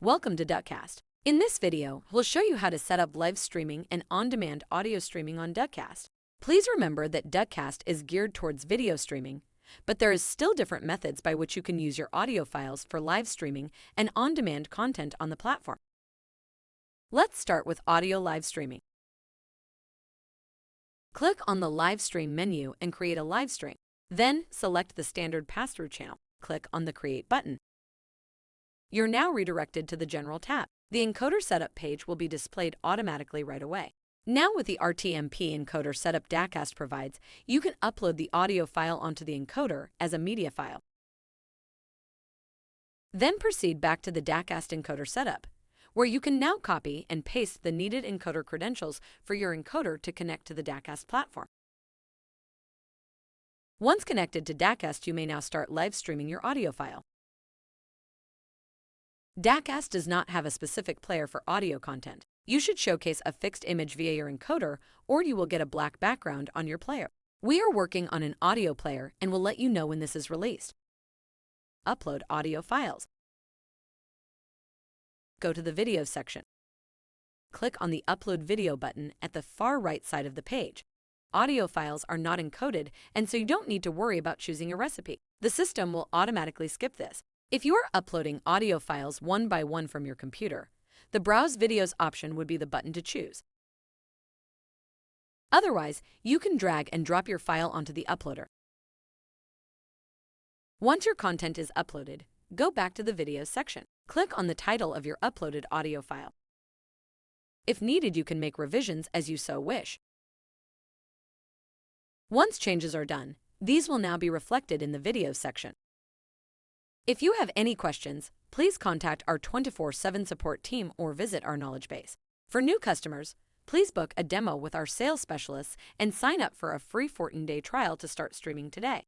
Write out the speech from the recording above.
Welcome to Dacast. In this video, we'll show you how to set up live streaming and on-demand audio streaming on Dacast. Please remember that Dacast is geared towards video streaming, but there is still different methods by which you can use your audio files for live streaming and on-demand content on the platform. Let's start with audio live streaming. Click on the Live Stream menu and create a live stream. Then select the standard pass-through channel. Click on the Create button. You're now redirected to the General tab. The encoder setup page will be displayed automatically right away. Now with the RTMP encoder setup Dacast provides, you can upload the audio file onto the encoder as a media file. Then proceed back to the Dacast encoder setup, where you can now copy and paste the needed encoder credentials for your encoder to connect to the Dacast platform. Once connected to Dacast, you may now start live streaming your audio file. Dacast does not have a specific player for audio content. You should showcase a fixed image via your encoder, or you will get a black background on your player. We are working on an audio player and will let you know when this is released. Upload audio files. Go to the video section. Click on the Upload Video button at the far right side of the page. Audio files are not encoded, and so you don't need to worry about choosing a recipe. The system will automatically skip this. If you are uploading audio files one by one from your computer, the Browse Videos option would be the button to choose. Otherwise, you can drag and drop your file onto the uploader. Once your content is uploaded, go back to the Videos section. Click on the title of your uploaded audio file. If needed, you can make revisions as you so wish. Once changes are done, these will now be reflected in the Videos section. If you have any questions, please contact our 24/7 support team or visit our knowledge base. For new customers, please book a demo with our sales specialists and sign up for a free 14-day trial to start streaming today.